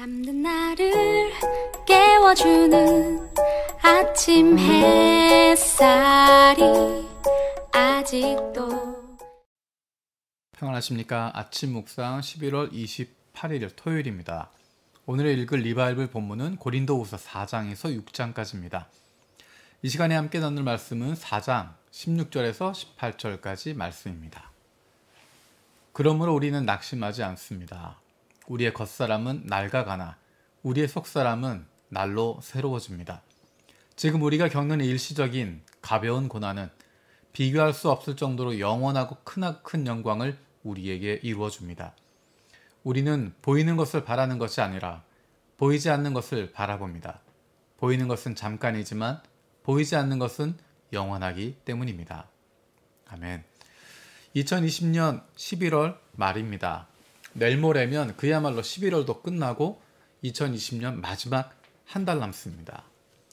잠든 나를 깨워주는 아침 햇살이 아직도. 평안하십니까? 아침 묵상 11월 28일 토요일입니다. 오늘의 읽을 리바이블 본문은 고린도후서 4장에서 6장까지입니다. 이 시간에 함께 나눌 말씀은 4장 16절에서 18절까지 말씀입니다. 그러므로 우리는 낙심하지 않습니다. 우리의 겉사람은 낡아가나 우리의 속사람은 날로 새로워집니다. 지금 우리가 겪는 일시적인 가벼운 고난은 비교할 수 없을 정도로 영원하고 크나큰 영광을 우리에게 이루어줍니다. 우리는 보이는 것을 바라는 것이 아니라 보이지 않는 것을 바라봅니다. 보이는 것은 잠깐이지만 보이지 않는 것은 영원하기 때문입니다. 아멘. 2020년 11월 말입니다. 내일 모레면 그야말로 11월도 끝나고 2020년 마지막 한 달 남습니다.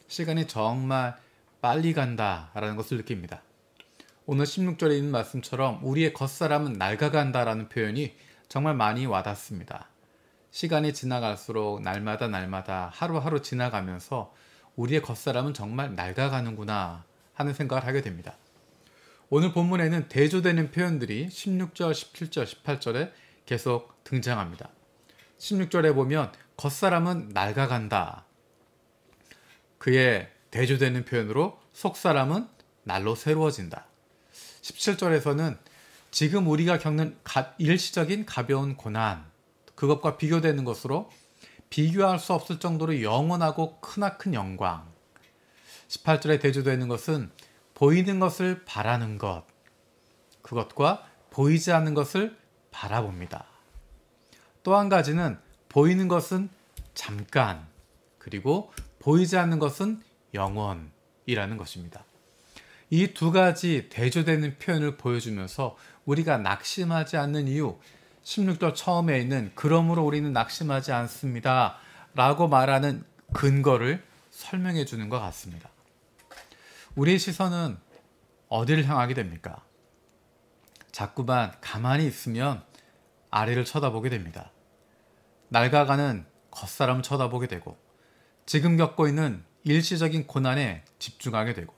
시간이 정말 빨리 간다라는 것을 느낍니다. 오늘 16절에 있는 말씀처럼 우리의 겉사람은 낡아간다라는 표현이 정말 많이 와닿습니다. 시간이 지나갈수록 날마다 하루하루 지나가면서 우리의 겉사람은 정말 낡아가는구나 하는 생각을 하게 됩니다. 오늘 본문에는 대조되는 표현들이 16절, 17절, 18절에 계속 등장합니다. 16절에 보면 겉사람은 낡아간다. 그의 대조되는 표현으로 속사람은 날로 새로워진다. 17절에서는 지금 우리가 겪는 일시적인 가벼운 고난, 그것과 비교되는 것으로 비교할 수 없을 정도로 영원하고 크나큰 영광. 18절에 대조되는 것은 보이는 것을 바라는 것, 그것과 보이지 않는 것을 바라봅니다. 또 한 가지는 보이는 것은 잠깐, 그리고 보이지 않는 것은 영원이라는 것입니다. 이 두 가지 대조되는 표현을 보여주면서 우리가 낙심하지 않는 이유, 16절 처음에 있는 그러므로 우리는 낙심하지 않습니다 라고 말하는 근거를 설명해 주는 것 같습니다. 우리의 시선은 어디를 향하게 됩니까? 자꾸만 가만히 있으면 아래를 쳐다보게 됩니다. 낡아가는 겉사람을 쳐다보게 되고 지금 겪고 있는 일시적인 고난에 집중하게 되고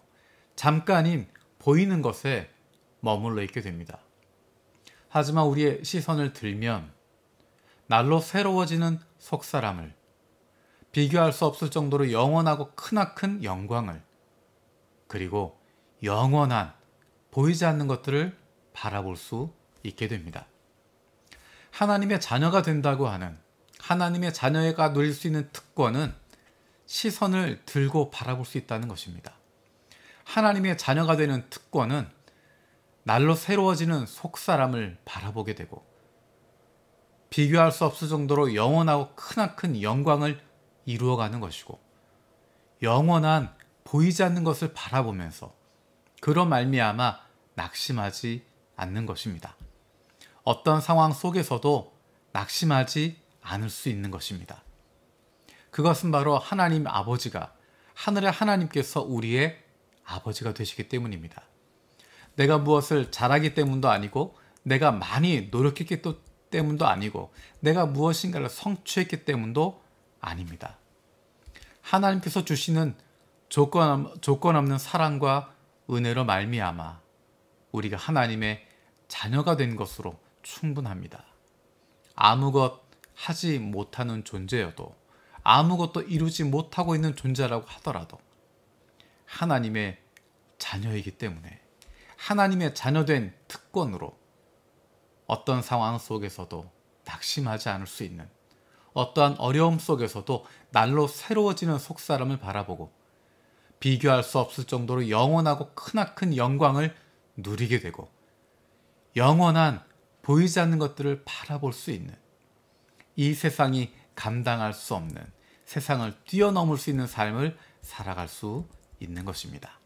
잠깐인 보이는 것에 머물러 있게 됩니다. 하지만 우리의 시선을 들면 날로 새로워지는 속사람을, 비교할 수 없을 정도로 영원하고 크나큰 영광을, 그리고 영원한 보이지 않는 것들을 바라볼 수 있게 됩니다. 하나님의 자녀가 된다고 하는, 하나님의 자녀가 누릴 수 있는 특권은 시선을 들고 바라볼 수 있다는 것입니다. 하나님의 자녀가 되는 특권은 날로 새로워지는 속사람을 바라보게 되고 비교할 수 없을 정도로 영원하고 크나큰 영광을 이루어가는 것이고 영원한 보이지 않는 것을 바라보면서 그로 말미암아 낙심하지 않는 것입니다. 어떤 상황 속에서도 낙심하지 않을 수 있는 것입니다. 그것은 바로 하나님 아버지가, 하늘의 하나님께서 우리의 아버지가 되시기 때문입니다. 내가 무엇을 잘하기 때문도 아니고 내가 많이 노력했기 때문도 아니고 내가 무엇인가를 성취했기 때문도 아닙니다. 하나님께서 주시는 조건 없는 사랑과 은혜로 말미암아 우리가 하나님의 자녀가 된 것으로 충분합니다. 아무것 하지 못하는 존재여도 아무것도 이루지 못하고 있는 존재라고 하더라도 하나님의 자녀이기 때문에 하나님의 자녀된 특권으로 어떤 상황 속에서도 낙심하지 않을 수 있는, 어떠한 어려움 속에서도 날로 새로워지는 속사람을 바라보고 비교할 수 없을 정도로 영원하고 크나큰 영광을 누리게 되고 영원한 보이지 않는 것들을 바라볼 수 있는, 이 세상이 감당할 수 없는, 세상을 뛰어넘을 수 있는 삶을 살아갈 수 있는 것입니다.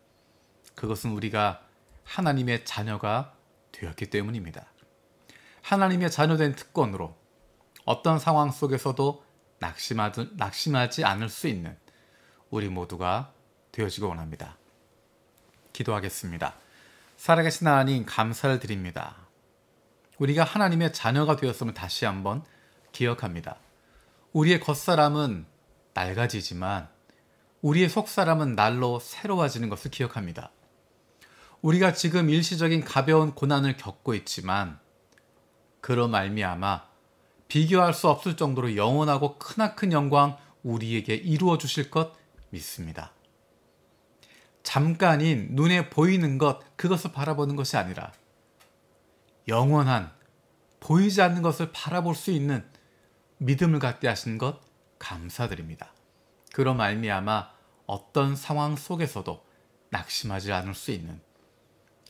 그것은 우리가 하나님의 자녀가 되었기 때문입니다. 하나님의 자녀된 특권으로 어떤 상황 속에서도 낙심하지 않을 수 있는 우리 모두가 되어지고 원합니다. 기도하겠습니다. 살아계신 하나님, 감사를 드립니다. 우리가 하나님의 자녀가 되었음을 다시 한번 기억합니다. 우리의 겉사람은 낡아지지만 우리의 속사람은 날로 새로워지는 것을 기억합니다. 우리가 지금 일시적인 가벼운 고난을 겪고 있지만 그로 말미암아 비교할 수 없을 정도로 영원하고 크나큰 영광 우리에게 이루어 주실 것 믿습니다. 잠깐인 눈에 보이는 것, 그것을 바라보는 것이 아니라 영원한 보이지 않는 것을 바라볼 수 있는 믿음을 갖게 하신 것 감사드립니다. 그로 말미암아 어떤 상황 속에서도 낙심하지 않을 수 있는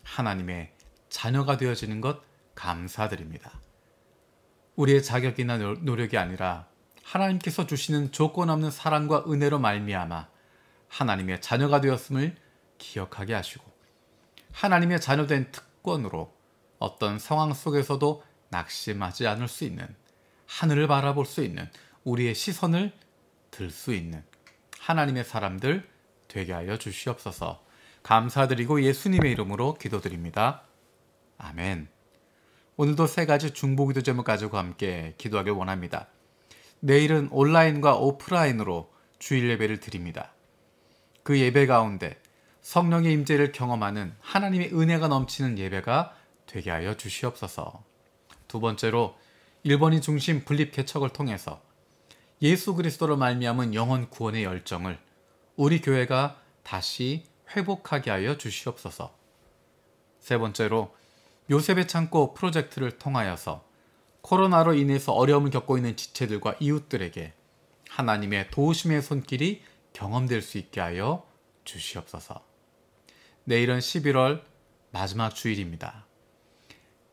하나님의 자녀가 되어지는 것 감사드립니다. 우리의 자격이나 노력이 아니라 하나님께서 주시는 조건 없는 사랑과 은혜로 말미암아 하나님의 자녀가 되었음을 기억하게 하시고 하나님의 자녀된 특권으로 어떤 상황 속에서도 낙심하지 않을 수 있는, 하늘을 바라볼 수 있는, 우리의 시선을 들 수 있는 하나님의 사람들 되게 하여 주시옵소서. 감사드리고 예수님의 이름으로 기도드립니다. 아멘. 오늘도 3가지 중보기도 제목 가지고 함께 기도하길 원합니다. 내일은 온라인과 오프라인으로 주일 예배를 드립니다. 그 예배 가운데 성령의 임재를 경험하는 하나님의 은혜가 넘치는 예배가 되게 하여 주시옵소서. 2번째로 일본인 중심 분립 개척을 통해서 예수 그리스도로 말미암은 영혼 구원의 열정을 우리 교회가 다시 회복하게 하여 주시옵소서. 3번째로 요셉의 창고 프로젝트를 통하여서 코로나로 인해서 어려움을 겪고 있는 지체들과 이웃들에게 하나님의 도우심의 손길이 경험될 수 있게 하여 주시옵소서. 내일은 11월 마지막 주일입니다.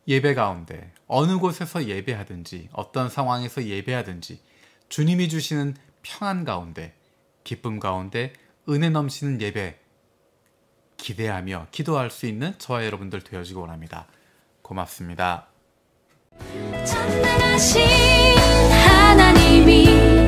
예배 가운데 어느 곳에서 예배하든지 어떤 상황에서 예배하든지 주님이 주시는 평안 가운데, 기쁨 가운데 은혜 넘치는 예배 기대하며 기도할 수 있는 저와 여러분들 되어지기 원합니다. 고맙습니다. 전능하신 하나님이